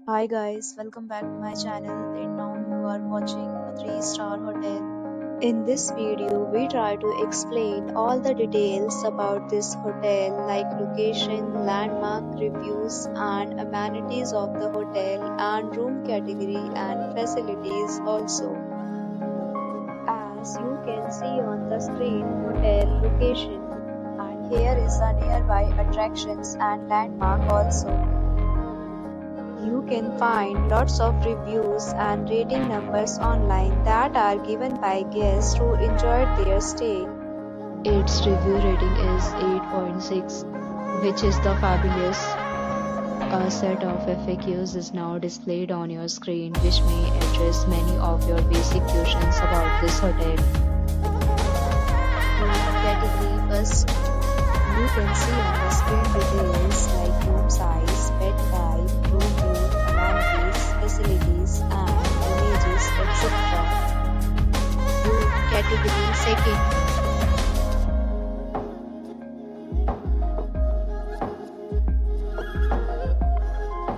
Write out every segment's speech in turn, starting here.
Hi guys, welcome back to my channel and now you are watching a 3-star hotel. In this video, we try to explain all the details about this hotel like location, landmark, reviews and amenities of the hotel and room category and facilities also. As you can see on the screen, hotel location, and here is the nearby attractions and landmark also. You can find lots of reviews and rating numbers online that are given by guests who enjoyed their stay. Its review rating is 8.6, which is the fabulous. A set of FAQs is now displayed on your screen, which may address many of your basic questions about this hotel. Category first. You can see on the screen details like room size, bed type, room view, amenities, facilities, and images, etc. Room category second.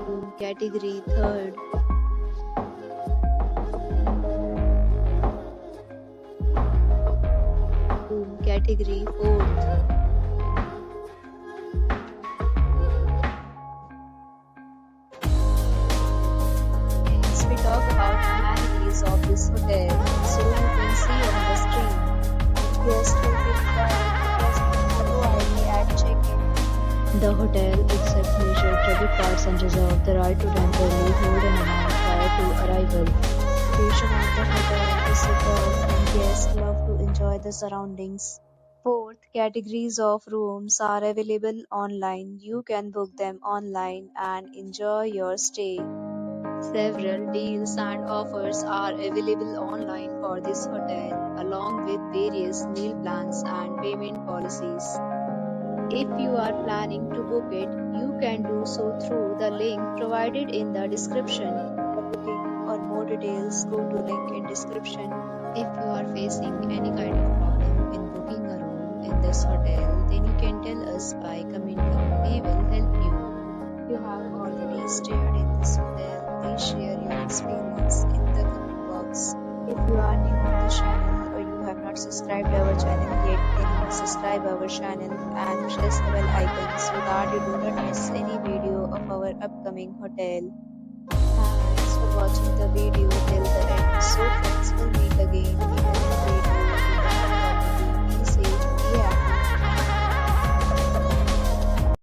Room category third. Room category fourth. We talk about amenities of this hotel, so you can see on the screen. Guests will be required to present photo ID at check-in. The hotel accepts major credit cards and reserves the right to temporarily hold an amount prior to arrival. Location of the hotel is superb and guests love to enjoy the surroundings. Fourth, categories of rooms are available online. You can book them online and enjoy your stay. Several deals and offers are available online for this hotel, along with various meal plans and payment policies. If you are planning to book it, you can do so through the link provided in the description. For booking or more details, go to link in description. If you are facing any kind of problem in booking a room in this hotel, then you can tell us by commenting. We will help you. If you have already stayed in this hotel, please share your experience in the comment box. If you are new on the channel or you have not subscribed our channel yet, then subscribe our channel and press the bell icon so that you do not miss any video of our upcoming hotel. Thanks for watching the video till the end. So friends, will meet again in a new video.